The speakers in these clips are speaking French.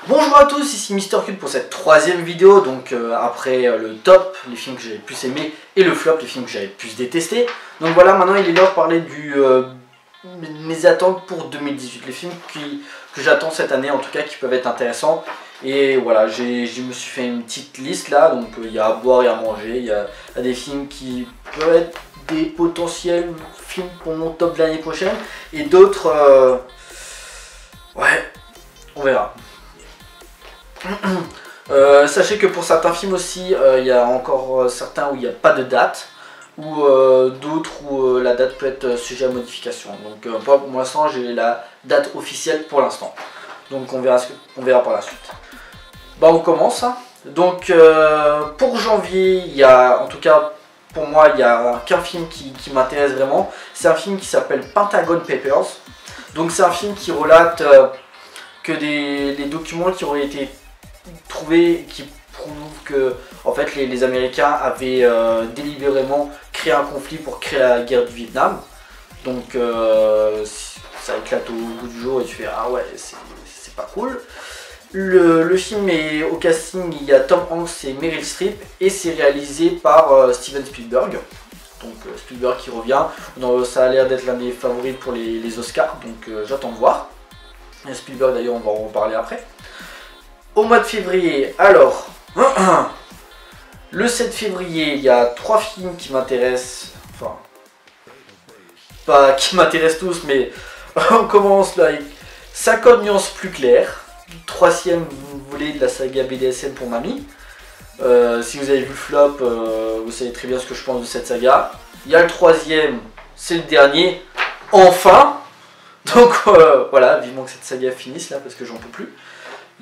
Bonjour à tous, ici Mister Cute pour cette troisième vidéo, donc après le top, les films que j'avais plus aimé, et le flop, les films que j'avais plus détesté. Donc voilà, maintenant il est l'heure de parler mes attentes pour 2018, les films que j'attends cette année en tout cas, qui peuvent être intéressants. Et voilà, je me suis fait une petite liste là, donc il y a à boire et à manger, il y a des films qui peuvent être des potentiels films pour mon top de l'année prochaine, et d'autres, ouais, on verra. Sachez que pour certains films aussi, il y a encore certains où il n'y a pas de date, ou d'autres où la date peut être sujet à modification. Donc pour l'instant j'ai la date officielle pour l'instant. Donc on verra par la suite. Bah on commence. Donc pour janvier, il y a, en tout cas pour moi, il n'y a qu'un film qui m'intéresse vraiment. C'est un film qui s'appelle Pentagon Papers. Donc c'est un film qui relate que des documents qui auraient été trouvés, qui prouvent que en fait les Américains avaient délibérément créé un conflit pour créer la guerre du Vietnam. Donc ça éclate au bout du jour et tu fais ah ouais, c'est pas cool. Le film est au casting, il y a Tom Hanks et Meryl Streep, et c'est réalisé par Steven Spielberg. Donc Spielberg qui revient, ça a l'air d'être l'un des favoris pour les Oscars, donc j'attends de voir. Et Spielberg d'ailleurs, on va en reparler après. Au mois de février, alors, le 7 février, il y a 3 films qui m'intéressent, enfin, pas qui m'intéressent tous, mais on commence là avec 50 nuances plus claires, 3e volet de la saga BDSM pour mamie. Si vous avez vu le flop, vous savez très bien ce que je pense de cette saga. Il y a le 3e, c'est le dernier, enfin. Donc voilà, vivement que cette saga finisse là parce que j'en peux plus.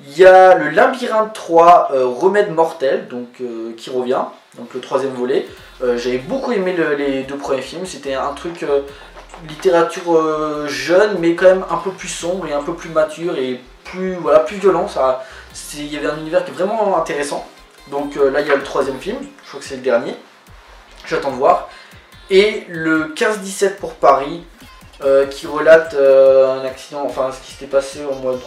Il y a le Labyrinthe 3, Remède Mortel, donc, qui revient, donc le 3e volet. J'avais beaucoup aimé les 2 premiers films, c'était un truc littérature jeune mais quand même un peu plus sombre et un peu plus mature et plus, voilà, plus violent. Il y avait un univers qui est vraiment intéressant. Donc là il y a le 3e film, je crois que c'est le dernier, j'attends de voir. Et le 15-17 pour Paris, qui relate un accident, enfin ce qui s'était passé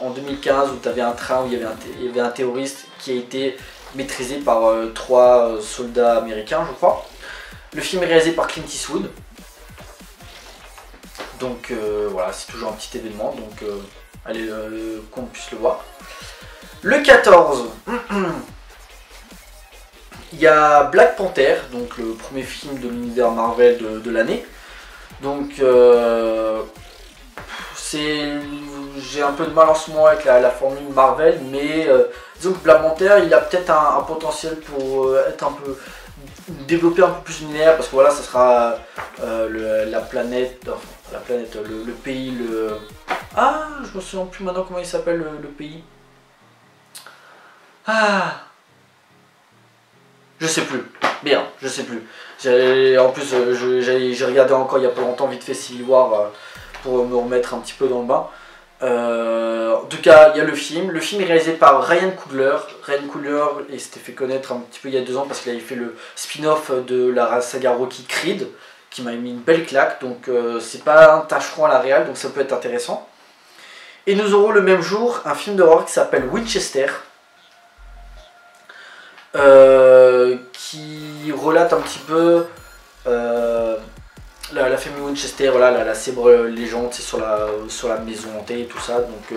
en 2015 où tu avais un train où il y avait un terroriste qui a été maîtrisé par 3 soldats américains je crois. Le film est réalisé par Clint Eastwood. Donc voilà, c'est toujours un petit événement, donc allez qu'on puisse le voir. Le 14, il y a Black Panther, donc le premier film de l'univers Marvel de l'année. Donc j'ai un peu de mal en ce moment avec la formule Marvel, mais disons que Black Panther il a peut-être un potentiel pour être un peu développer un peu plus l'univers, parce que voilà, ça sera la planète, le pays, ah, je me souviens plus maintenant comment il s'appelle le pays. Ah, je sais plus. Bien, je sais plus. En plus, j'ai regardé encore il y a pas longtemps vite fait Civil War pour me remettre un petit peu dans le bain. En tout cas, il y a le film. Le film est réalisé par Ryan Coogler. Ryan Coogler s'était fait connaître un petit peu il y a 2 ans parce qu'il avait fait le spin-off de la saga Rocky Creed, qui m'a mis une belle claque. Donc c'est pas un tâcheron à la réal, donc ça peut être intéressant. Et nous aurons le même jour un film d'horreur qui s'appelle Winchester. Qui relate un petit peu la famille Winchester, voilà, la célèbre légende, c'est sur la maison hantée et tout ça. Donc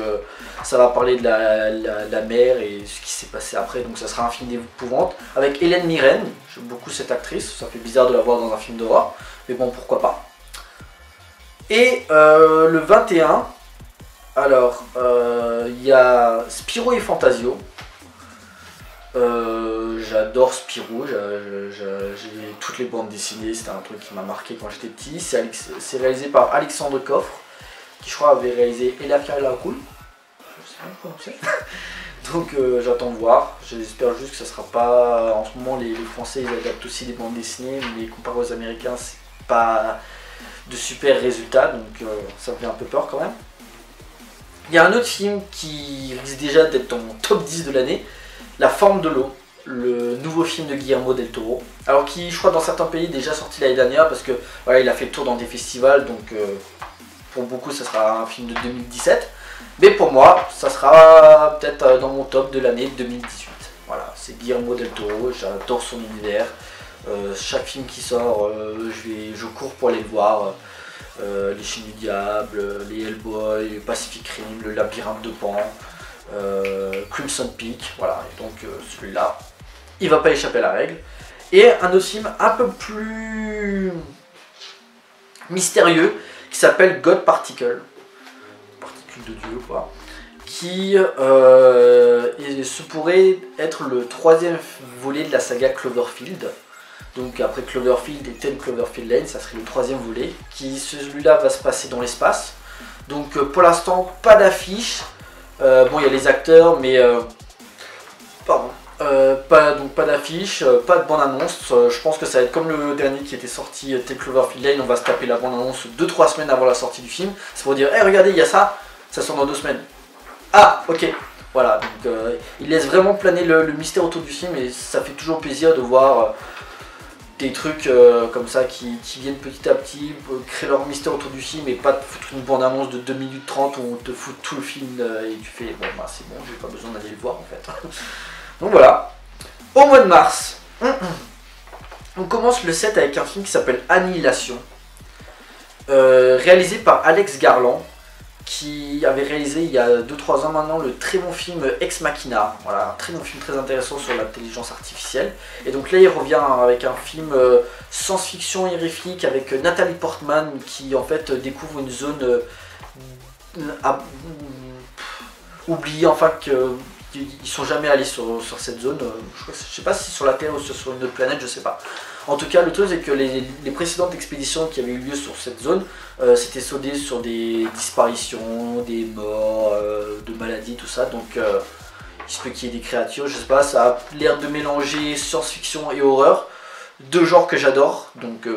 ça va parler de la mère et ce qui s'est passé après. Donc ça sera un film d'épouvante avec Hélène Mirren. J'aime beaucoup cette actrice, ça fait bizarre de la voir dans un film d'horreur, mais bon, pourquoi pas. Et le 21, alors il y a Spirou et Fantasio. J'adore Spirou, j'ai toutes les bandes dessinées, c'était un truc qui m'a marqué quand j'étais petit. C'est réalisé par Alexandre Coffre, qui je crois avait réalisé Elafia la Cool, je sais pas comment c'est. Donc j'attends de voir, j'espère juste que ça sera pas, en ce moment les Français ils adaptent aussi des bandes dessinées, mais comparé aux Américains c'est pas de super résultats, donc ça me fait un peu peur quand même. Il y a un autre film qui risque déjà d'être dans mon top 10 de l'année, La Forme de l'eau, le nouveau film de Guillermo del Toro. Alors qui, je crois, dans certains pays est déjà sorti l'année dernière parce que voilà, il a fait le tour dans des festivals, donc pour beaucoup ça sera un film de 2017. Mais pour moi, ça sera peut-être dans mon top de l'année 2018. Voilà, c'est Guillermo del Toro, j'adore son univers. Chaque film qui sort, je cours pour aller le voir. Les Chiens du Diable, les Hellboy, Pacific Rim, le Labyrinthe de Pan, Crimson Peak, voilà, et donc celui-là, il va pas échapper à la règle. Et un autre film un peu plus mystérieux qui s'appelle God Particle, particule de Dieu quoi, qui se pourrait être le troisième volet de la saga Cloverfield. Donc après Cloverfield et 10 Cloverfield Lane, ça serait le troisième volet, qui celui-là va se passer dans l'espace. Donc pour l'instant, pas d'affiche. Bon, il y a les acteurs, mais pas d'affiche, pas de bande-annonce. Je pense que ça va être comme le dernier qui était sorti, 10 Cloverfield Lane, on va se taper la bande-annonce 2-3 semaines avant la sortie du film. C'est pour dire, hey, regardez, il y a ça sort dans 2 semaines. Ah, ok. Voilà, donc il laisse vraiment planer le mystère autour du film et ça fait toujours plaisir de voir des trucs comme ça qui viennent petit à petit créer leur mystère autour du film et pas te foutre une bande-annonce de 2 minutes 30 où on te fout tout le film et tu fais bon bah c'est bon, j'ai pas besoin d'aller le voir en fait. Donc voilà. Au mois de mars, on commence le 7 avec un film qui s'appelle Annihilation, réalisé par Alex Garland, qui avait réalisé il y a 2-3 ans maintenant le très bon film Ex Machina, voilà, un très bon film très intéressant sur l'intelligence artificielle. Et donc là il revient avec un film science-fiction horrifique avec Nathalie Portman qui en fait découvre une zone oubliée, enfin qu'ils sont jamais allés sur cette zone, je sais pas si sur la Terre ou sur une autre planète, je sais pas. En tout cas, le truc c'est que les précédentes expéditions qui avaient eu lieu sur cette zone s'étaient soldées sur des disparitions, des morts, de maladies, tout ça. Donc il se peut qu'il y ait des créatures, je sais pas, ça a l'air de mélanger science-fiction et horreur, deux genres que j'adore. Donc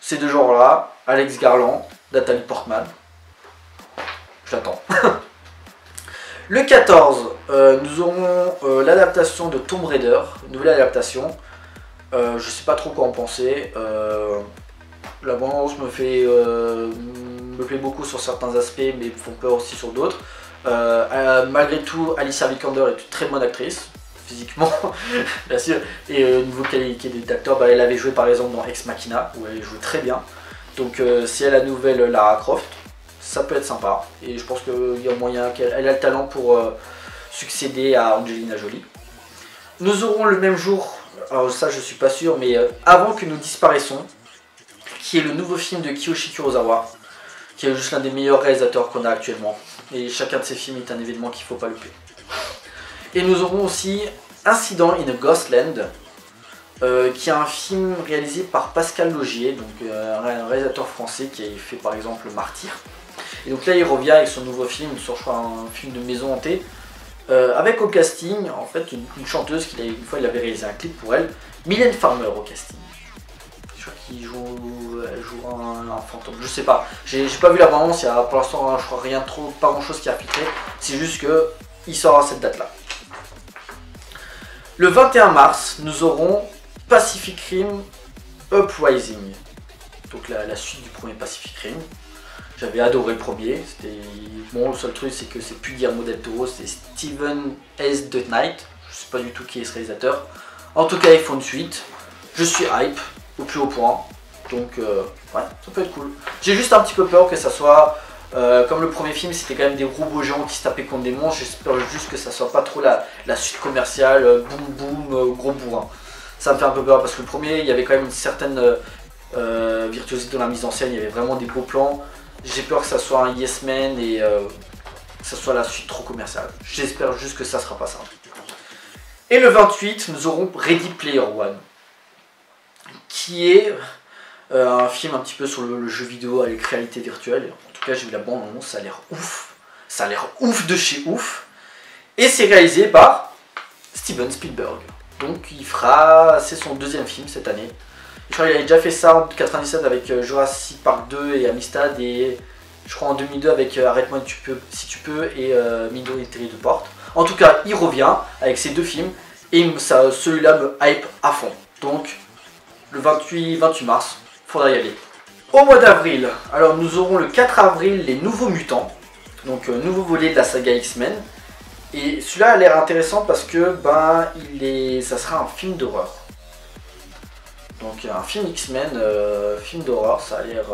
ces deux genres-là, Alex Garland, Nathalie Portman, j'attends. Le 14, nous aurons l'adaptation de Tomb Raider, une nouvelle adaptation. Je sais pas trop quoi en penser. La bande-annonce me plaît beaucoup sur certains aspects, mais me font peur aussi sur d'autres. Malgré tout, Alicia Vikander est une très bonne actrice, physiquement, bien sûr. Et au niveau qualité d'acteur, elle avait joué par exemple dans Ex Machina, où elle joue très bien. Donc si elle a la nouvelle Lara Croft, ça peut être sympa. Et je pense qu'il y a moyen qu'elle a le talent pour succéder à Angelina Jolie. Nous aurons le même jour, alors ça je suis pas sûr, mais Avant que nous disparaissons, qui est le nouveau film de Kiyoshi Kurosawa, qui est juste l'un des meilleurs réalisateurs qu'on a actuellement. Et chacun de ses films est un événement qu'il ne faut pas louper. Et nous aurons aussi Incident in a Ghostland, qui est un film réalisé par Pascal Laugier, donc un réalisateur français qui a fait par exemple Martyr. Et donc là il revient avec son nouveau film, sur je crois un film de maison hantée, avec au casting en fait une chanteuse une fois il avait réalisé un clip pour elle, Mylène Farmer au casting. Je crois qu'il joue un fantôme, je sais pas. J'ai pas vu la bande-annonce, il y a pour l'instant je crois pas grand chose qui a filtré, c'est juste que il sort à cette date là. Le 21 mars, nous aurons Pacific Rim Uprising, donc la suite du premier Pacific Rim. J'avais adoré le premier, bon, le seul truc c'est que c'est plus Guillermo del Toro, c'est Steven S. The Knight, je sais pas du tout qui est ce réalisateur. En tout cas ils font une suite, je suis hype au plus haut point, donc ouais, ça peut être cool. J'ai juste un petit peu peur que ça soit, comme le premier film c'était quand même des robots géants qui se tapaient contre des monstres, j'espère juste que ça soit pas trop la suite commerciale, boum boum, gros bourrin. Ça me fait un peu peur parce que le premier il y avait quand même une certaine virtuosité dans la mise en scène, il y avait vraiment des beaux plans. J'ai peur que ça soit un Yes Man et que ça soit la suite trop commerciale. J'espère juste que ça sera pas ça. Et le 28, nous aurons Ready Player One, qui est un film un petit peu sur le jeu vidéo avec réalité virtuelle. En tout cas, j'ai vu la bande-annonce, ça a l'air ouf. Ça a l'air ouf de chez ouf. Et c'est réalisé par Steven Spielberg. Donc c'est son deuxième film cette année. Je crois qu'il avait déjà fait ça en 1997 avec Jurassic Park 2 et Amistad, et je crois en 2002 avec Arrête-moi si tu peux et Minority Report. En tout cas, il revient avec ces deux films et celui-là me hype à fond. Donc, le 28 mars, faudra y aller. Au mois d'avril, alors nous aurons le 4 avril les Nouveaux Mutants. Donc nouveau volet de la saga X-Men. Et celui-là a l'air intéressant parce que ça sera un film d'horreur. Donc un film X-Men, film d'horreur, ça a l'air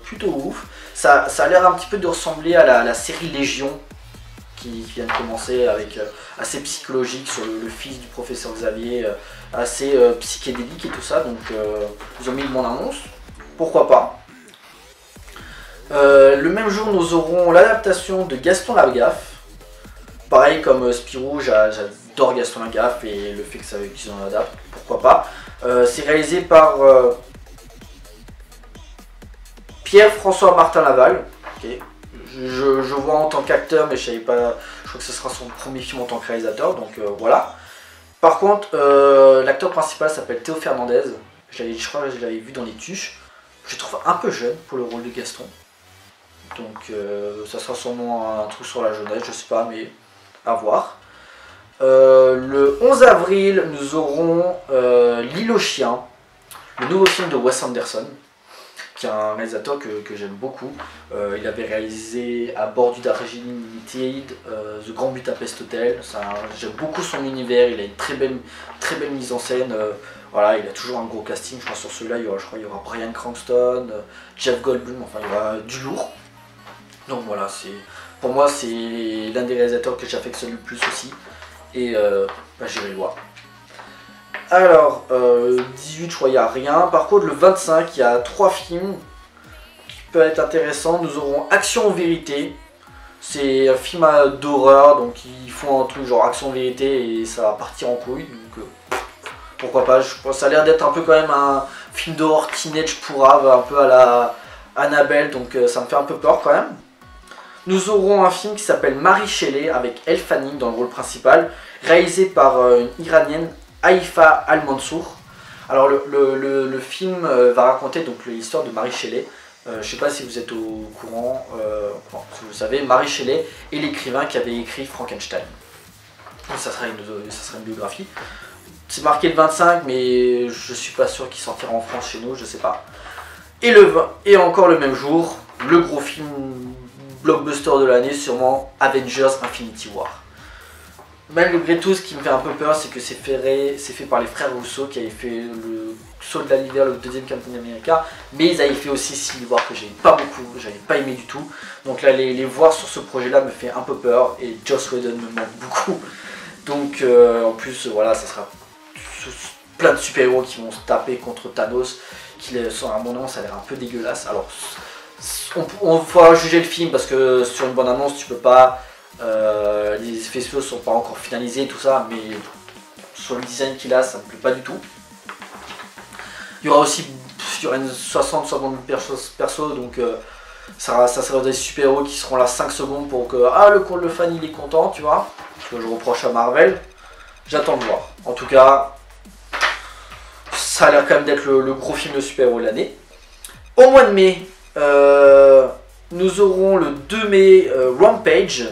plutôt ouf. Ça a l'air un petit peu de ressembler à la série Légion qui vient de commencer, avec assez psychologique sur le fils du professeur Xavier, assez psychédélique et tout ça. Donc ils ont mis le bon annonce, pourquoi pas. Le même jour nous aurons l'adaptation de Gaston Lagaffe. Pareil comme Spirou, j'adore Gaston Lagaffe et le fait qu'ils en adaptent, pourquoi pas. C'est réalisé par Pierre-François Martin Laval. Okay. Je vois en tant qu'acteur, mais je savais pas. Je crois que ce sera son premier film en tant que réalisateur, donc voilà. Par contre, l'acteur principal s'appelle Théo Fernandez. Je crois que je l'avais vu dans Les Tuches. Je le trouve un peu jeune pour le rôle de Gaston. Donc ça sera sûrement un truc sur la jeunesse, je sais pas, mais à voir. Le 11 avril, nous aurons L'île aux chiens, le nouveau film de Wes Anderson, qui est un réalisateur que j'aime beaucoup. Il avait réalisé À bord du Darjeeling Limited, The Grand Budapest Hotel. J'aime beaucoup son univers, il a une très belle mise en scène. Voilà, il a toujours un gros casting. Je crois sur celui-là, je crois qu'il y aura Bryan Cranston, Jeff Goldblum, enfin il y aura du lourd. Donc voilà, pour moi c'est l'un des réalisateurs que j'affectionne le plus aussi. Et j'irai le voir. Alors, 18 je crois il n'y a rien. Par contre le 25 il y a 3 films qui peuvent être intéressants. Nous aurons Action Vérité. C'est un film d'horreur, donc ils font un truc genre Action Vérité et ça va partir en couille. Donc pourquoi pas, ça a l'air d'être un peu quand même un film d'horreur teenage pourrave, un peu à la Annabelle, donc ça me fait un peu peur quand même. Nous aurons un film qui s'appelle Marie Shelley avec Elle Fanning dans le rôle principal, réalisé par une iranienne, Haïfa Al-Mansour. Alors le film va raconter donc l'histoire de Marie Shelley. Je ne sais pas si vous êtes au courant, si vous le savez, Marie Shelley est l'écrivain qui avait écrit Frankenstein. Ça sera une biographie. C'est marqué le 25, mais je suis pas sûr qu'il sortira en France chez nous, je sais pas. Et encore le même jour, le gros film blockbuster de l'année, sûrement Avengers Infinity War. Malgré tout, ce qui me fait un peu peur, c'est que c'est fait par les frères Russo qui avaient fait le Soldat d'hiver, le deuxième Captain America, mais ils avaient fait aussi Civil War que j'avais pas beaucoup, j'avais pas aimé du tout. Donc là, les voir sur ce projet-là me fait un peu peur et Joss Whedon me manque beaucoup. Donc en plus, voilà, ça sera plein de super-héros qui vont se taper contre Thanos, à mon avis ça a l'air un peu dégueulasse. Alors on va juger le film parce que sur une bonne annonce tu peux pas, les effets spéciaux sont pas encore finalisés et tout ça, mais sur le design qu'il a ça me plaît pas du tout. Il y aura aussi une 60-70 persos, donc ça sera des super-héros qui seront là 5 secondes pour que le fan il est content, tu vois, ce que je reproche à Marvel. J'attends de voir. En tout cas, ça a l'air quand même d'être le gros film de super-héros de l'année. Au mois de mai, nous aurons le 2 mai Rampage,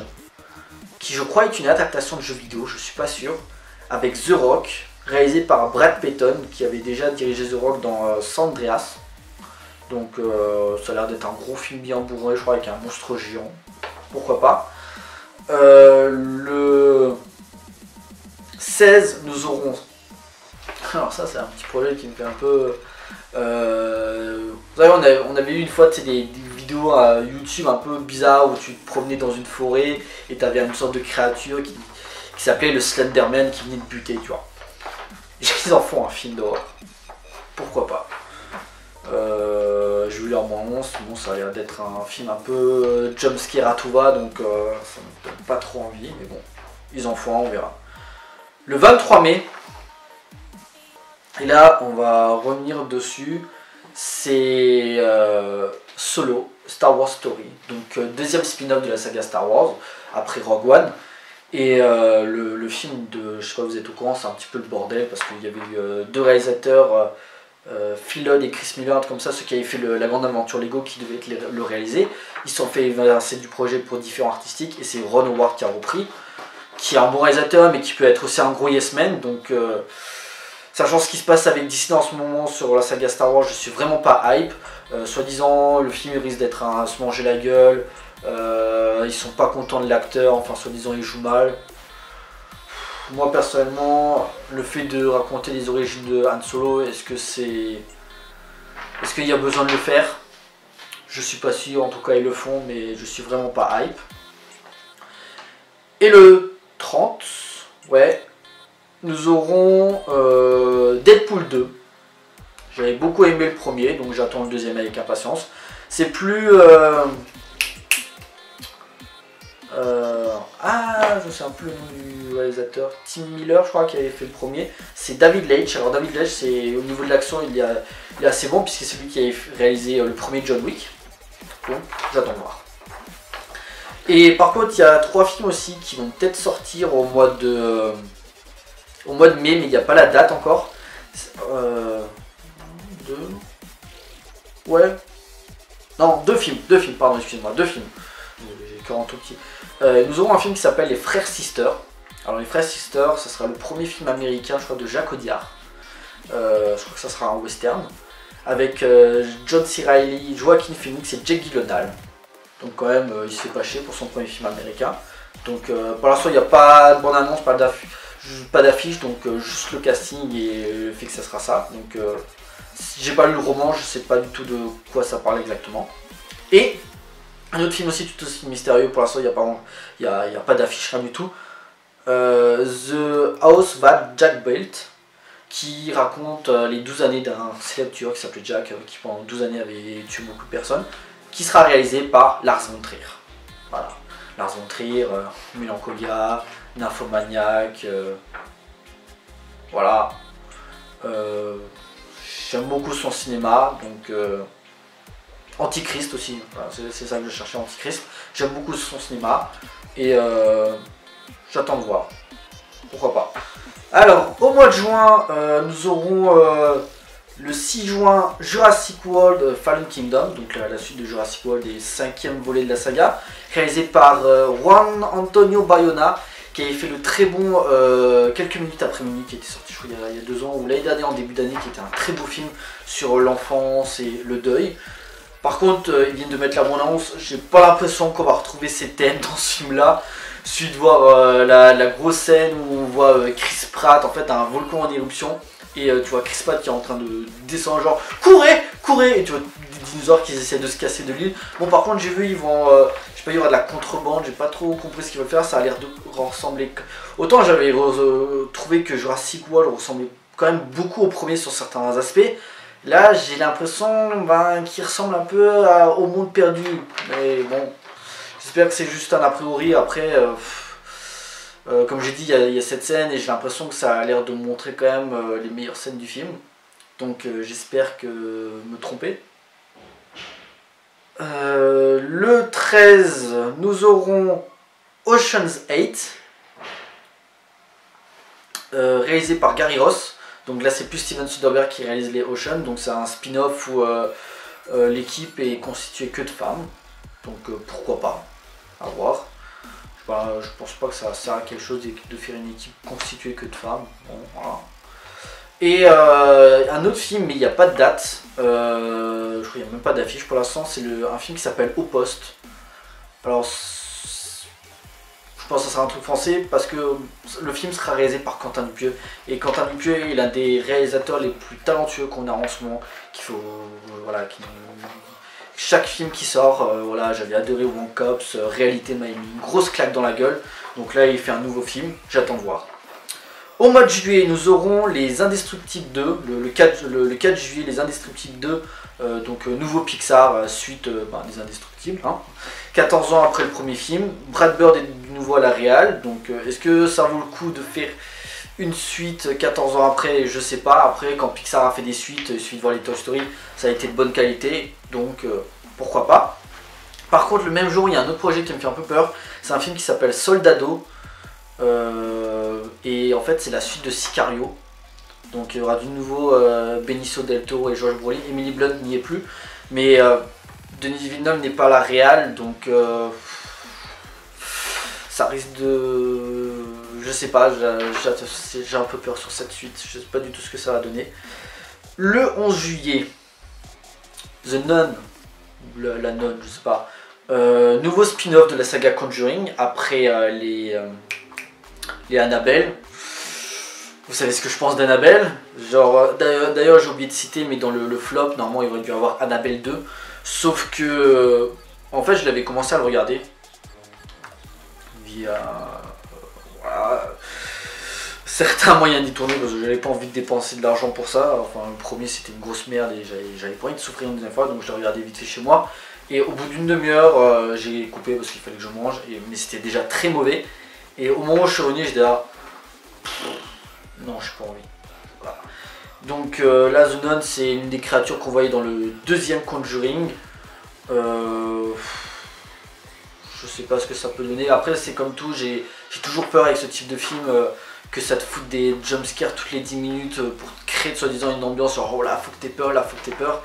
qui je crois est une adaptation de jeu vidéo, je suis pas sûr, avec The Rock, réalisé par Brad Payton, qui avait déjà dirigé The Rock dans San Andreas. Donc ça a l'air d'être un gros film bien bourré, je crois, avec un monstre géant. Pourquoi pas. Le 16, nous aurons... Alors ça c'est un petit projet qui me fait un peu... Vous savez, on avait eu une fois des vidéos à YouTube un peu bizarres où tu te promenais dans une forêt et tu avais une sorte de créature qui s'appelait le Slenderman qui venait de buter, tu vois. Ils en font un film d'horreur. Pourquoi pas. J'ai vu leur bande-annonce, bon, ça a l'air d'être un film un peu jumpscare à tout va, donc ça me donne pas trop envie, mais bon, ils en font un, on verra. Le 23 mai, et là on va revenir dessus, c'est Solo, Star Wars Story, donc deuxième spin-off de la saga Star Wars, après Rogue One. Et le film de, je sais pas vous êtes au courant, c'est un petit peu le bordel parce qu'il y avait eu deux réalisateurs, Phil Lord et Chris Miller, comme ça, ceux qui avaient fait la grande aventure Lego qui devaient le réaliser. Ils se sont fait évincer du projet pour différents artistiques et c'est Ron Howard qui a repris, qui est un bon réalisateur mais qui peut être aussi un gros yes man. Donc sachant ce qui se passe avec Disney en ce moment sur la saga Star Wars, je suis vraiment pas hype. Soi-disant le film risque d'être à se manger la gueule. Ils sont pas contents de l'acteur, enfin soi-disant il joue mal. Moi personnellement, le fait de raconter les origines de Han Solo, est-ce qu'il y a besoin de le faire? Je suis pas sûr, en tout cas ils le font, mais je suis vraiment pas hype. Et le 30, ouais, nous aurons Deadpool 2. J'avais beaucoup aimé le premier, donc j'attends le deuxième avec impatience. C'est plus... je sais un peu le nom du réalisateur, Tim Miller je crois qui avait fait le premier. C'est David Leitch. Alors David Leitch, c'est au niveau de l'action il est assez bon puisque c'est lui qui a réalisé le premier John Wick. Donc j'attends de voir. Et par contre il y a 3 films aussi qui vont peut-être sortir au mois de mai, mais il n'y a pas la date encore. Ouais. Non, deux films, pardon, excusez-moi, 2 films. J'ai cœur en tout petit. Nous aurons un film qui s'appelle Les Frères Sisters. Alors les Frères Sisters, ce sera le premier film américain, je crois, de Jacques Audiard. Je crois que ça sera un western. Avec John C. Reilly, Joaquin Phoenix et Jake Gyllenhaal. Donc quand même, il se fait pas chier pour son premier film américain. Donc pour l'instant, il n'y a pas de bande-annonce, pas d'affiche, donc juste le casting et le fait que ça sera ça. Donc j'ai pas lu le roman, je sais pas du tout de quoi ça parle exactement. Et un autre film aussi tout aussi mystérieux, pour l'instant il n'y a pas d'affiche, rien du tout. The House That Jack Built, qui raconte les 12 années d'un célèbre tueur qui s'appelait Jack, qui pendant 12 années avait tué beaucoup de personnes, qui sera réalisé par Lars von Trier. Voilà, Lars von Trier, Mélancolia, Nymphomaniac, voilà. J'aime beaucoup son cinéma, donc Antichrist aussi, voilà, c'est ça que je cherchais, Antichrist. J'aime beaucoup son cinéma et j'attends de voir, pourquoi pas. Alors, au mois de juin, nous aurons le 6 juin Jurassic World Fallen Kingdom, donc la suite de Jurassic World et 5e volet de la saga, réalisé par Juan Antonio Bayona, qui avait fait le très bon Quelques minutes après minuit, qui était sorti je crois il y a 2 ans ou l'année dernière en début d'année, qui était un très beau film sur l'enfance et le deuil. Par contre, ils viennent de mettre la bande-annonce, j'ai pas l'impression qu'on va retrouver ces thèmes dans ce film là. Suite de voir la grosse scène où on voit Chris Pratt, en fait un volcan en éruption, et tu vois Chris Pratt qui est en train de descendre genre courez, courez, et tu vois des dinosaures qui essaient de se casser de l'île. Bon par contre j'ai vu ils vont, je sais pas, il y aura de la contrebande, j'ai pas trop compris ce qu'ils veulent faire, ça a l'air de ressembler, autant j'avais trouvé que Jurassic World ressemblait quand même beaucoup au premier sur certains aspects. Là j'ai l'impression qu'il ressemble un peu au monde perdu, mais bon. J'espère que c'est juste un a priori. Après, comme j'ai dit, il y a cette scène et j'ai l'impression que ça a l'air de montrer quand même les meilleures scènes du film. Donc j'espère que me tromper. Le 13, nous aurons Ocean's 8, réalisé par Gary Ross. Donc là c'est plus Steven Soderbergh qui réalise les Ocean. Donc c'est un spin-off où l'équipe est constituée que de femmes. Donc pourquoi pas, à voir. Je pense pas que ça sert à quelque chose de faire une équipe constituée que de femmes. Bon, voilà. Et un autre film, mais il n'y a pas de date, je crois qu'il n'y a même pas d'affiche pour l'instant, c'est un film qui s'appelle Au Poste. Alors, je pense que ça sera un truc français parce que le film sera réalisé par Quentin Dupieux. Et Quentin Dupieux est l'un des réalisateurs les plus talentueux qu'on a en ce moment. Chaque film qui sort, voilà, j'avais adoré One Cops, Réalité m'a mis une grosse claque dans la gueule. Donc là il fait un nouveau film, j'attends de voir. Au mois de juillet, nous aurons Les Indestructibles 2, le 4 juillet, Les Indestructibles 2, donc nouveau Pixar, suite des Indestructibles, hein. 14 ans après le premier film, Brad Bird est de nouveau à la réal, donc est-ce que ça vaut le coup de faire une suite 14 ans après? Je sais pas. Après, quand Pixar a fait des suites, il suffit de voir les Toy Story, ça a été de bonne qualité, donc pourquoi pas. Par contre, le même jour, il y a un autre projet qui me fait un peu peur, c'est un film qui s'appelle Soldado, et en fait c'est la suite de Sicario. Donc il y aura du nouveau Benicio del Toro et Josh Brolin. Emily Blunt n'y est plus, mais Denis Villeneuve n'est pas la réal, donc ça risque de... Je sais pas, j'ai un peu peur sur cette suite, je sais pas du tout ce que ça va donner. Le 11 juillet, The Nun, la nonne, je sais pas, Nouveau spin-off de la saga Conjuring après les Annabelle. Vous savez ce que je pense d'Annabelle. Genre, d'ailleurs j'ai oublié de citer, mais dans le flop, normalement il aurait dû avoir Annabelle 2. Sauf que, en fait, je l'avais commencé à le regarder via voilà, certains moyens d'y tourner parce que j'avais pas envie de dépenser de l'argent pour ça. Enfin, le premier c'était une grosse merde et j'avais pas envie de souffrir une deuxième fois, donc je l'ai regardé vite fait chez moi. Et au bout d'une demi-heure, j'ai coupé parce qu'il fallait que je mange, mais c'était déjà très mauvais. Et au moment où je suis revenu, j'étais là. Non, j'ai pas envie. Voilà. Donc là, The Nun, c'est une des créatures qu'on voyait dans le deuxième Conjuring. Je sais pas ce que ça peut donner. Après, c'est comme tout, j'ai toujours peur avec ce type de film que ça te foute des jumpscares toutes les 10 minutes pour créer soi-disant une ambiance genre oh là, faut que t'aies peur, là, faut que t'aies peur.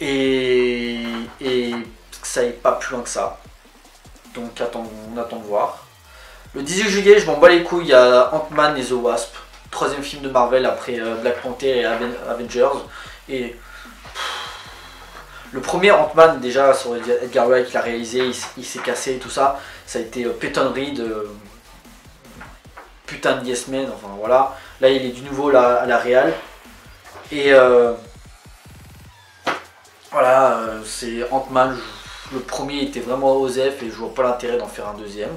Et que ça aille pas plus loin que ça. Donc on attend de voir. Le 18 juillet, je m'en bats les couilles, il y a Ant-Man et The Wasp. Troisième film de Marvel après Black Panther et Avengers. Et le premier Ant-Man, déjà, sur Edgar Wright qui l'a réalisé, il s'est cassé et tout ça. Ça a été Peyton Reed, putain de Yes Man, enfin voilà. Là, il est du nouveau là, à la réal. Et voilà, c'est Ant-Man. Le premier était vraiment osef et je vois pas l'intérêt d'en faire un deuxième.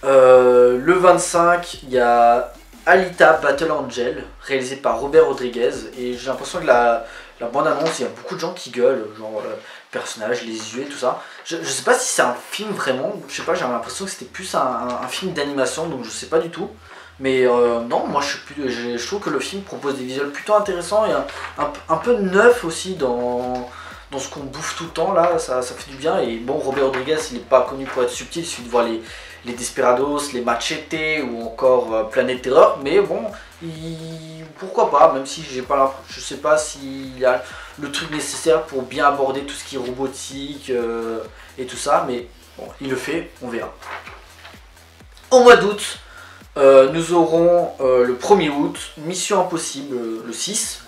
Le 25, il y a Alita Battle Angel, réalisé par Robert Rodriguez. Et j'ai l'impression que la bande-annonce, il y a beaucoup de gens qui gueulent, genre personnages, les yeux et tout ça. Je sais pas si c'est un film vraiment, je sais pas, j'ai l'impression que c'était plus un film d'animation, donc je sais pas du tout. Mais non, moi je trouve que le film propose des visuels plutôt intéressants et un peu neuf aussi dans ce qu'on bouffe tout le temps là, ça fait du bien. Et bon, Robert Rodriguez, il n'est pas connu pour être subtil, il suffit de voir les Desperados, les Machete ou encore Planète Terreur, mais bon, pourquoi pas, même si je sais pas s'il y a le truc nécessaire pour bien aborder tout ce qui est robotique et tout ça, mais bon, il le fait, on verra. Au mois d'août, nous aurons le 1er août, Mission Impossible, le 6,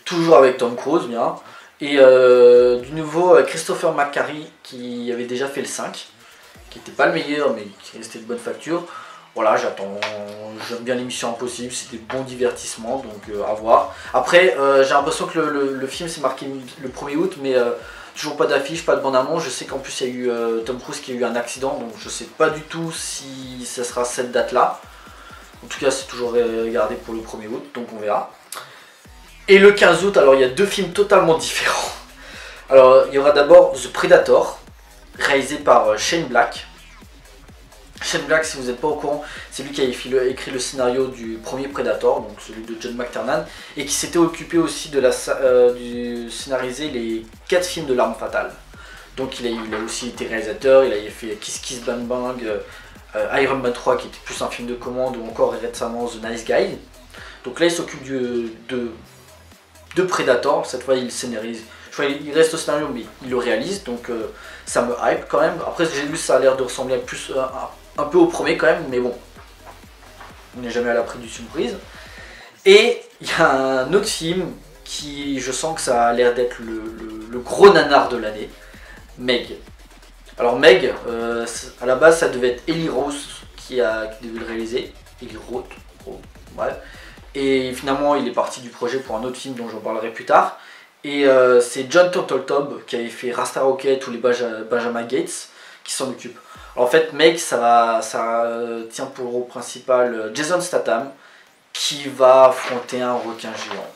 toujours avec Tom Cruise, bien, et du nouveau Christopher McQuarrie qui avait déjà fait le 5. Qui n'était pas le meilleur mais qui restait de bonne facture. Voilà, j'aime bien les Missions Impossibles, c'est des bons divertissements, donc à voir. Après, j'ai l'impression que le film s'est marqué le 1er août, mais toujours pas d'affiche, pas de bande-annonce. Je sais qu'en plus il y a eu Tom Cruise qui a eu un accident, donc je sais pas du tout si ça sera cette date-là. En tout cas, c'est toujours gardé pour le 1er août, donc on verra. Et le 15 août, alors il y a deux films totalement différents. Alors, il y aura d'abord The Predator, réalisé par Shane Black. Shane Black, si vous n'êtes pas au courant, c'est lui qui a écrit le scénario du premier Predator, donc celui de John McTiernan, et qui s'était occupé aussi de scénariser les 4 films de l'Arme Fatale. Donc il a aussi été réalisateur, il a fait Kiss Kiss Bang Bang, Iron Man 3 qui était plus un film de commande, ou encore récemment The Nice Guy. Donc là il s'occupe de Predator, cette fois il scénarise. Il reste au scénario mais il le réalise, donc ça me hype quand même. Après j'ai vu ça a l'air de ressembler plus un peu au premier quand même, mais bon, on n'est jamais à l'abri du surprise. Et il y a un autre film qui, je sens que ça a l'air d'être le gros nanar de l'année, Meg. Alors Meg, à la base ça devait être Eli Roth qui devait le réaliser, Eli Roth, bref. Et finalement il est parti du projet pour un autre film dont j'en parlerai plus tard. Et c'est John Turteltaub qui avait fait Rasta Rocket ou les Benjamin Gates qui s'en occupe. Alors en fait, Meg, ça tient pour rôle principal Jason Statham qui va affronter un requin géant.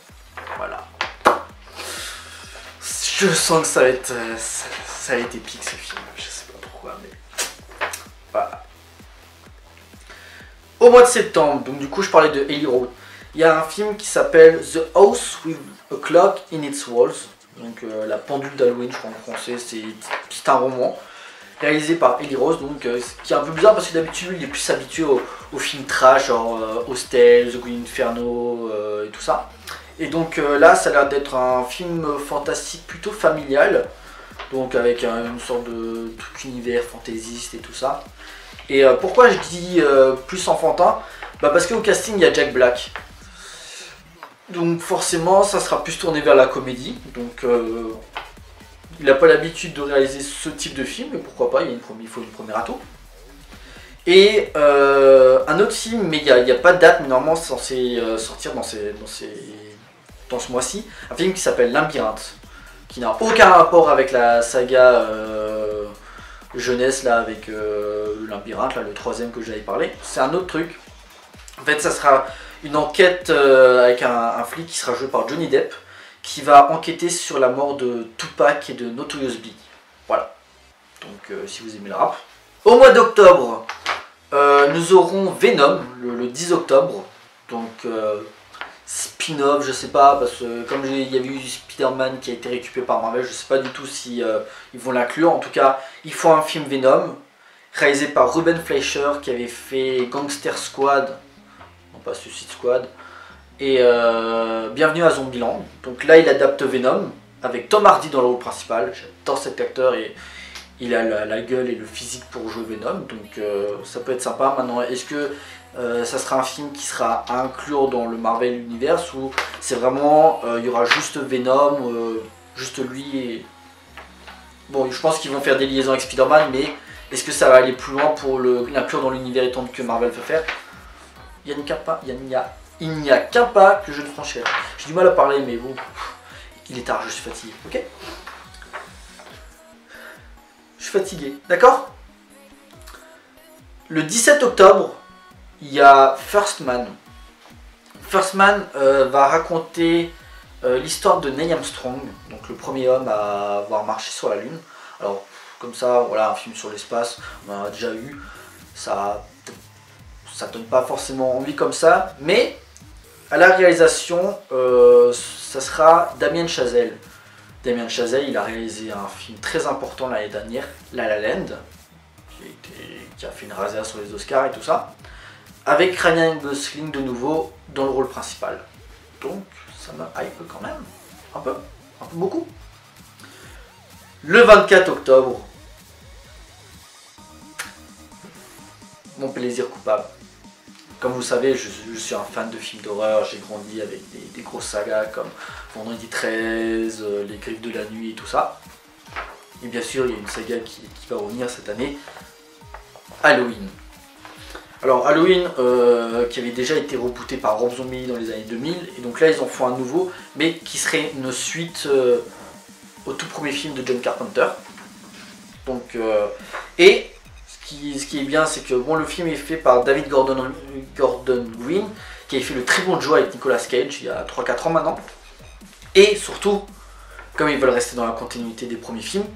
Voilà. Je sens que ça va être épique ce film. Je sais pas pourquoi, mais voilà. Au mois de septembre, donc du coup je parlais de Eli Roth. Il y a un film qui s'appelle The House with a Clock in its Walls, donc la pendule d'Halloween, je crois en français, c'est un roman réalisé par Eli Roth, donc qui est un peu bizarre parce que d'habitude il est plus habitué aux films trash, genre Hostel, The Green Inferno et tout ça. Et donc là ça a l'air d'être un film fantastique plutôt familial, donc avec une sorte de truc univers fantaisiste et tout ça. Et pourquoi je dis plus enfantin? Bah parce qu'au casting il y a Jack Black. Donc forcément ça sera plus tourné vers la comédie, donc Il n'a pas l'habitude de réaliser ce type de film, mais pourquoi pas, il faut une première atout. Et un autre film, mais il n'y a pas de date, mais normalement c'est censé sortir dans ce mois-ci, un film qui s'appelle Labyrinthe, qui n'a aucun rapport avec la saga jeunesse là, avec Labyrinthe, là, le troisième que j'avais parlé. C'est un autre truc. En fait, ça sera une enquête avec un flic qui sera joué par Johnny Depp, qui va enquêter sur la mort de Tupac et de Notorious Big. Voilà. Donc si vous aimez le rap. Au mois d'octobre, nous aurons Venom le 10 octobre. Donc spin-off, je sais pas, parce que comme il y a eu Spider-Man qui a été récupéré par Marvel, je sais pas du tout si ils vont l'inclure. En tout cas, il faut un film Venom, réalisé par Ruben Fleischer qui avait fait Gangster Squad, non pas Suicide Squad, et Bienvenue à Zombieland. Donc là, il adapte Venom avec Tom Hardy dans le rôle principal. J'adore cet acteur et il a la gueule et le physique pour jouer Venom, donc ça peut être sympa. Maintenant, est-ce que ça sera un film qui sera à inclure dans le Marvel Universe ou c'est vraiment, il y aura juste Venom, juste lui et... Bon, je pense qu'ils vont faire des liaisons avec Spider-Man, mais est-ce que ça va aller plus loin pour l'inclure dans l'univers étendu que Marvel veut faire? Il n'y a qu'un pas que je ne franchirai. J'ai du mal à parler, mais bon, il est tard, je suis fatigué, ok? Je suis fatigué, d'accord? Le 17 octobre, il y a First Man. First Man va raconter l'histoire de Neil Armstrong, donc le premier homme à avoir marché sur la Lune. Alors, comme ça, voilà, un film sur l'espace, on en a déjà eu. Ça donne pas forcément envie comme ça, mais à la réalisation, ça sera Damien Chazelle. Damien Chazelle, il a réalisé un film très important l'année dernière, La La Land, qui a fait une rasade sur les Oscars et tout ça, avec Ryan Gosling de nouveau dans le rôle principal. Donc ça me hype quand même, un peu beaucoup. Le 24 octobre, Mon plaisir coupable. Comme vous savez, je suis un fan de films d'horreur, j'ai grandi avec des grosses sagas comme Vendredi 13, Les Griffes de la Nuit et tout ça. Et bien sûr, il y a une saga qui va revenir cette année, Halloween. Alors Halloween, qui avait déjà été rebooté par Rob Zombie dans les années 2000, et donc là ils en font un nouveau, mais qui serait une suite au tout premier film de John Carpenter. Donc, et ce qui est bien, c'est que bon, le film est fait par David Gordon Green, qui a fait Le Très Bon Joe avec Nicolas Cage il y a 3-4 ans maintenant. Et surtout, comme ils veulent rester dans la continuité des premiers films,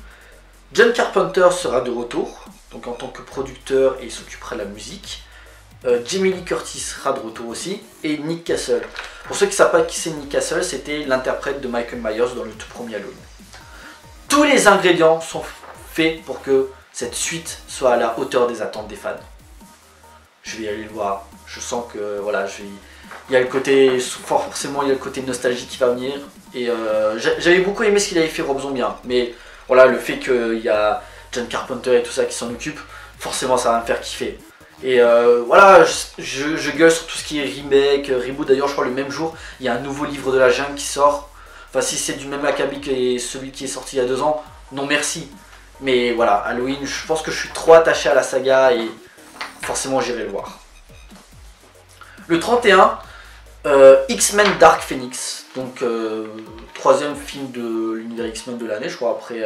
John Carpenter sera de retour, donc en tant que producteur, et il s'occupera de la musique. Jamie Lee Curtis sera de retour aussi, et Nick Castle. Pour ceux qui ne savent pas qui c'est Nick Castle, c'était l'interprète de Michael Myers dans le tout premier Halloween. Tous les ingrédients sont faits pour que cette suite soit à la hauteur des attentes des fans. Je vais aller le voir, je sens que voilà, il y a le côté, forcément il y a le côté nostalgie qui va venir. Et j'avais beaucoup aimé ce qu'il avait fait Rob Zombie, hein, mais voilà, le fait qu'il y a John Carpenter et tout ça qui s'en occupe, forcément ça va me faire kiffer. Et voilà, je gueule sur tout ce qui est remake, reboot. D'ailleurs, je crois le même jour, il y a un nouveau livre de la jungle qui sort. Enfin, si c'est du même acabit que celui qui est sorti il y a 2 ans, non merci. Mais voilà, Halloween, je pense que je suis trop attaché à la saga et forcément j'irai le voir. Le 31, X-Men Dark Phoenix, donc 3e film de l'univers X-Men de l'année, je crois, après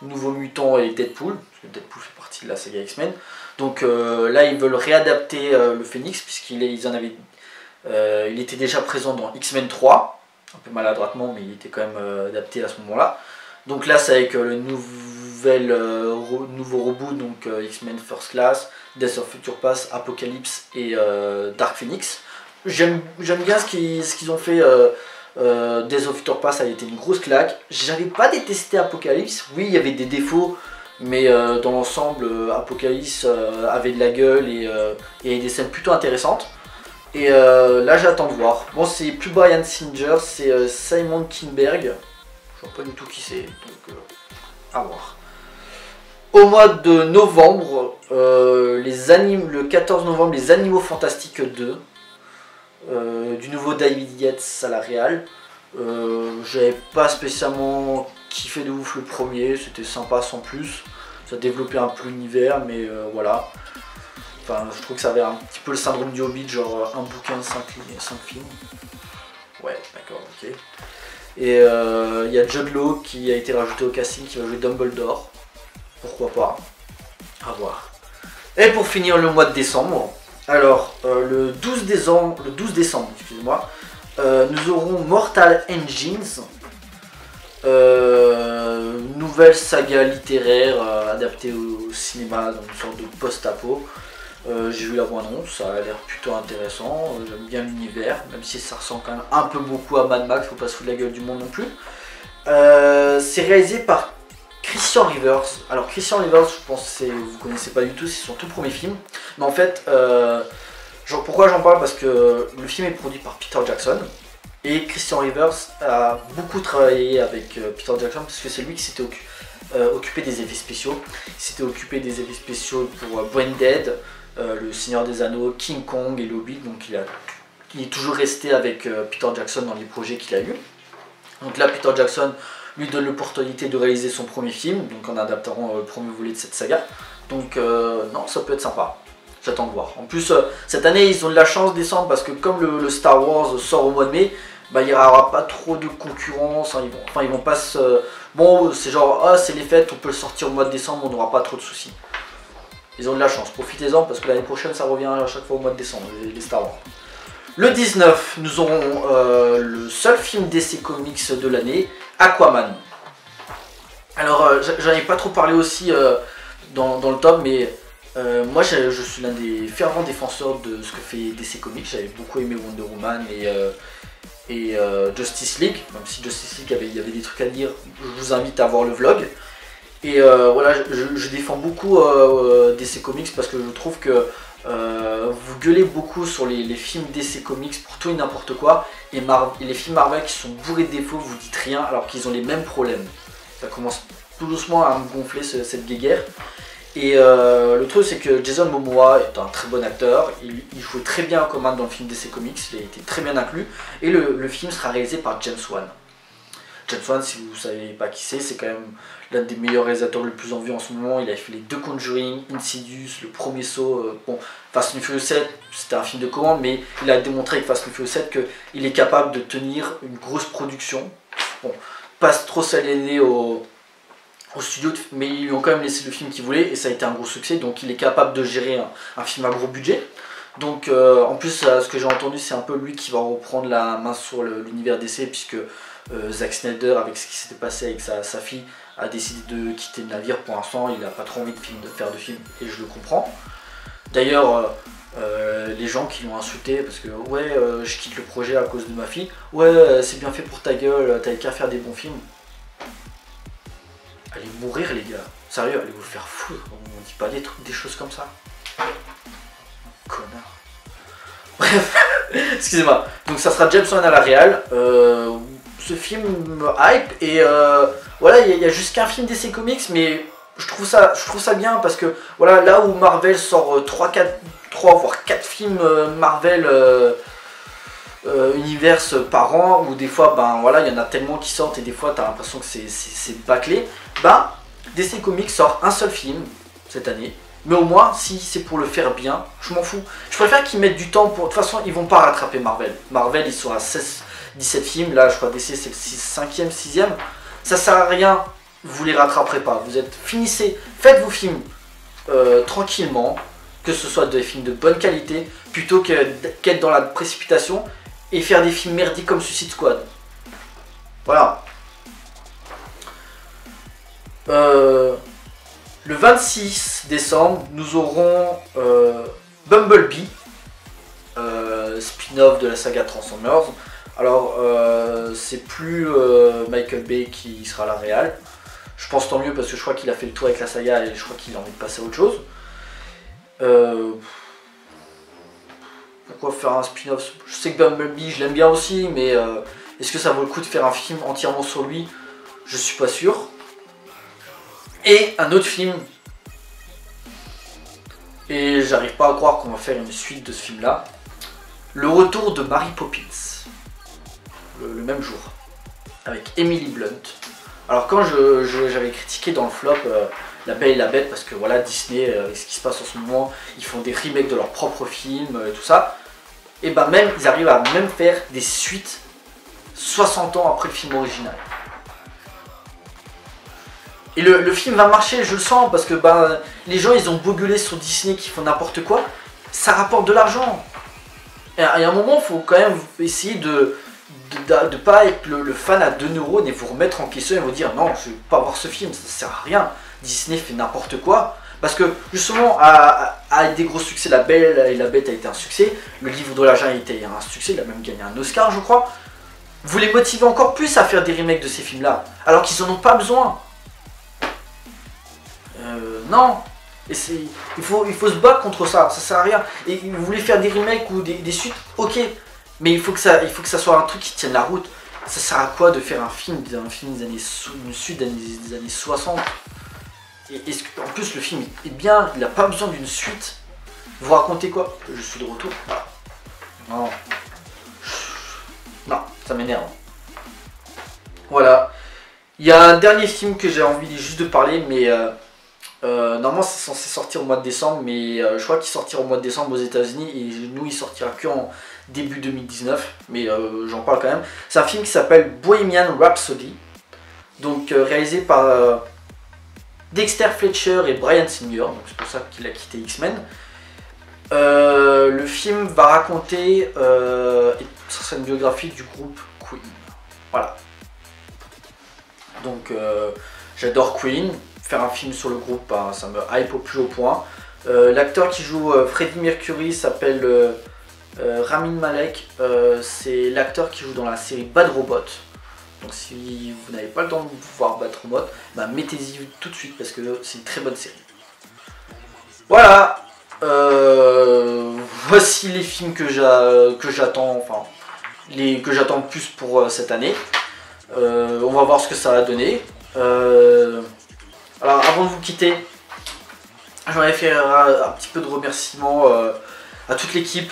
Nouveau Mutant et Deadpool, parce que Deadpool fait partie de la saga X-Men. Donc là, ils veulent réadapter le Phoenix, puisqu'il il était déjà présent dans X-Men 3, un peu maladroitement, mais il était quand même adapté à ce moment-là. Donc là, c'est avec le nouveau reboot, donc X-Men First Class, Days of Future Past, Apocalypse et Dark Phoenix. J'aime bien ce qu'ils ont fait. Days of Future Past a été une grosse claque. J'avais pas détesté Apocalypse. Oui, il y avait des défauts, mais dans l'ensemble, Apocalypse avait de la gueule et des scènes plutôt intéressantes. Et là, j'attends de voir. Bon, c'est plus Bryan Singer, c'est Simon Kinberg. Je vois pas du tout qui c'est, donc à voir. Au mois de novembre, le 14 novembre, les Animaux Fantastiques 2, du nouveau David Yates à la réal. J'avais pas spécialement kiffé de ouf le premier, c'était sympa sans plus. Ça développait un peu l'univers, mais voilà. Enfin, je trouve que ça avait un petit peu le syndrome du Hobbit, genre un bouquin, 5 films. Ouais, d'accord, ok. Et il y a Jude Law qui a été rajouté au casting, qui va jouer Dumbledore. Pourquoi pas, à voir. Et pour finir le mois de décembre, alors le 12 décembre, excusez-moi, nous aurons Mortal Engines, nouvelle saga littéraire adaptée au cinéma dans une sorte de post-apo. J'ai vu la bande-annonce, ça a l'air plutôt intéressant, j'aime bien l'univers, même si ça ressemble quand même un peu beaucoup à Mad Max, faut pas se foutre de la gueule du monde non plus. C'est réalisé par Christian Rivers. Alors Christian Rivers, je pense que vous connaissez pas du tout, c'est son tout premier film. Mais en fait, pourquoi j'en parle? Parce que le film est produit par Peter Jackson. Et Christian Rivers a beaucoup travaillé avec Peter Jackson parce que c'est lui qui s'était occupé des effets spéciaux. Il s'était occupé des effets spéciaux pour Brain Dead, Le Seigneur des Anneaux, King Kong et Le Hobbit. Donc il est toujours resté avec Peter Jackson dans les projets qu'il a eu. Donc là, Peter Jackson lui donne l'opportunité de réaliser son premier film, donc en adaptant le premier volet de cette saga. Donc non, ça peut être sympa. J'attends de voir. En plus, cette année, ils ont de la chance décembre parce que comme le Star Wars sort au mois de mai, bah, il n'y aura pas trop de concurrence. Hein, ils vont pas se... Bon, c'est genre, ah, c'est les fêtes, on peut le sortir au mois de décembre, on n'aura pas trop de soucis. Ils ont de la chance, profitez-en parce que l'année prochaine, ça revient à chaque fois au mois de décembre, les Star Wars. Le 19, nous aurons le seul film DC Comics de l'année, Aquaman. Alors, j'en ai pas trop parlé aussi dans le top, mais moi je suis l'un des fervents défenseurs de ce que fait DC Comics. J'avais beaucoup aimé Wonder Woman et Justice League, même si Justice League il y avait des trucs à dire, je vous invite à voir le vlog. Et voilà, je défends beaucoup DC Comics parce que je trouve que vous gueulez beaucoup sur les films DC Comics pour tout et n'importe quoi, et les films Marvel qui sont bourrés de défauts, vous dites rien alors qu'ils ont les mêmes problèmes. Ça commence tout doucement à me gonfler cette guéguerre. Et le truc c'est que Jason Momoa est un très bon acteur, il joue très bien Aquaman dans le film DC Comics, il a été très bien inclus, et le film sera réalisé par James Wan. James Wan, si vous ne savez pas qui c'est quand même l'un des meilleurs réalisateurs le plus en vue en ce moment. Il a fait les deux Conjuring, Insidious, le premier Saw. Bon, Fast and Furious 7, c'était un film de commande, mais il a démontré avec Fast and Furious 7 qu'il est capable de tenir une grosse production. Bon, pas trop s'aliéner au studio, mais ils lui ont quand même laissé le film qu'il voulait et ça a été un gros succès. Donc il est capable de gérer un film à gros budget. Donc en plus, ce que j'ai entendu, c'est un peu lui qui va reprendre la main sur l'univers DC, puisque Zack Snyder, avec ce qui s'était passé avec sa fille, a décidé de quitter le navire. Pour l'instant, il n'a pas trop envie de faire de film, et je le comprends. D'ailleurs, les gens qui l'ont insulté parce que ouais, je quitte le projet à cause de ma fille, ouais, c'est bien fait pour ta gueule, t'avais qu'à faire des bons films. Allez mourir les gars, sérieux, allez vous faire foutre, on dit pas des choses comme ça. Connard. Bref, excusez-moi. Donc ça sera James Wan à la réal. Ce film me hype et voilà, il y a juste qu'un film DC Comics, mais je trouve ça bien parce que voilà, là où Marvel sort 3 voire 4 films Marvel Universe par an, où des fois ben voilà, il y en a tellement qui sortent et des fois t'as l'impression que c'est bâclé. Ben DC Comics sort un seul film cette année. Mais au moins, si c'est pour le faire bien, je m'en fous. Je préfère qu'ils mettent du temps pour... De toute façon, ils vont pas rattraper Marvel. Marvel, ils sont à 17 films. Là, je crois DC, c'est le 5e, 6e. Ça sert à rien. Vous les rattraperez pas. Finissez. Faites vos films tranquillement. Que ce soit des films de bonne qualité. Plutôt qu'être dans la précipitation et faire des films merdiques comme Suicide Squad. Voilà. Le 26 décembre, nous aurons Bumblebee, spin-off de la saga Transformers. Alors, c'est plus Michael Bay qui sera la réal. Je pense tant mieux parce que je crois qu'il a fait le tour avec la saga et je crois qu'il a envie de passer à autre chose. Pourquoi faire un spin-off? Je sais que Bumblebee, je l'aime bien aussi, mais est-ce que ça vaut le coup de faire un film entièrement sur lui? Je suis pas sûr. Et un autre film, et j'arrive pas à croire qu'on va faire une suite de ce film là, le retour de Mary Poppins, le même jour, avec Emily Blunt. Alors quand j'avais critiqué dans le flop La Belle et la Bête, parce que voilà, Disney, avec ce qui se passe en ce moment, ils font des remakes de leurs propres films et tout ça, et ben même, ils arrivent à même faire des suites 60 ans après le film original. Et le film va marcher, je le sens, parce que ben, les gens ils ont beau gueuler sur Disney qui font n'importe quoi, ça rapporte de l'argent. Et à un moment, il faut quand même essayer de pas être le fan à 2 neurones et vous remettre en question et vous dire non, je ne veux pas voir ce film, ça sert à rien. Disney fait n'importe quoi. Parce que justement, à des gros succès, La Belle et la Bête a été un succès, Le Livre de l'argent a été un succès, il a même gagné un Oscar, je crois. Vous les motivez encore plus à faire des remakes de ces films-là, alors qu'ils n'en ont pas besoin. Non. Et il faut se battre contre ça sert à rien. Et vous voulez faire des remakes ou des suites, ok. Mais il faut que ça soit un truc qui tienne la route. Ça sert à quoi de faire un film des années, une suite des années 60 et en plus le film est bien, il n'a pas besoin d'une suite. Vous racontez quoi? Je suis de retour. Non. Non, ça m'énerve. Voilà. Il y a un dernier film que j'ai envie juste de parler, mais normalement c'est censé sortir au mois de décembre, mais je crois qu'il sortira au mois de décembre aux États-Unis et nous il sortira que en début 2019, mais j'en parle quand même. C'est un film qui s'appelle Bohemian Rhapsody, donc réalisé par Dexter Fletcher et Bryan Singer, donc c'est pour ça qu'il a quitté X-Men. Le film va raconter, ça sera une biographie du groupe Queen. Voilà. Donc j'adore Queen. Faire un film sur le groupe, bah, ça me hype au plus haut point. L'acteur qui joue Freddie Mercury s'appelle Rami Malek. C'est l'acteur qui joue dans la série Bad Robot. Donc si vous n'avez pas le temps de voir Bad Robot, bah, mettez-y tout de suite parce que c'est une très bonne série. Voilà. Voici les films que j'attends, enfin que j'attends le plus pour cette année. On va voir ce que ça va donner. Alors avant de vous quitter, j'aurais fait un petit peu de remerciements à toute l'équipe,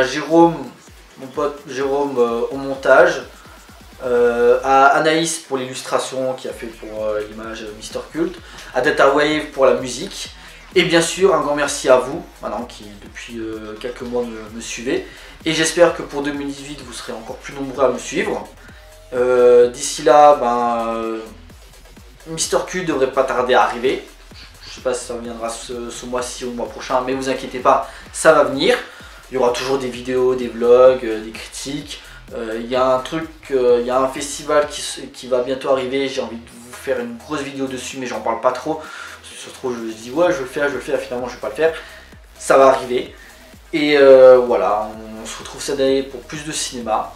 Jérôme, mon pote Jérôme au montage, à Anaïs pour l'illustration qui a fait pour l'image Mister Cult, à Datawave pour la musique, et bien sûr un grand merci à vous maintenant qui depuis quelques mois me suivez, et j'espère que pour 2018 vous serez encore plus nombreux à me suivre. D'ici là, Mister Q devrait pas tarder à arriver. Je sais pas si ça viendra ce mois-ci ou le mois prochain, mais vous inquiétez pas, ça va venir. Il y aura toujours des vidéos, des vlogs, des critiques. Il y a un festival qui va bientôt arriver. J'ai envie de vous faire une grosse vidéo dessus, mais j'en parle pas trop. Si ça se trouve, je me dis ouais, je vais le faire, finalement je vais pas le faire. Ça va arriver. Et voilà, on se retrouve cette année pour plus de cinéma.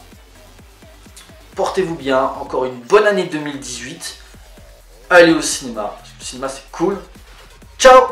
Portez-vous bien, encore une bonne année 2018. Allez au cinéma, le cinéma c'est cool. Ciao!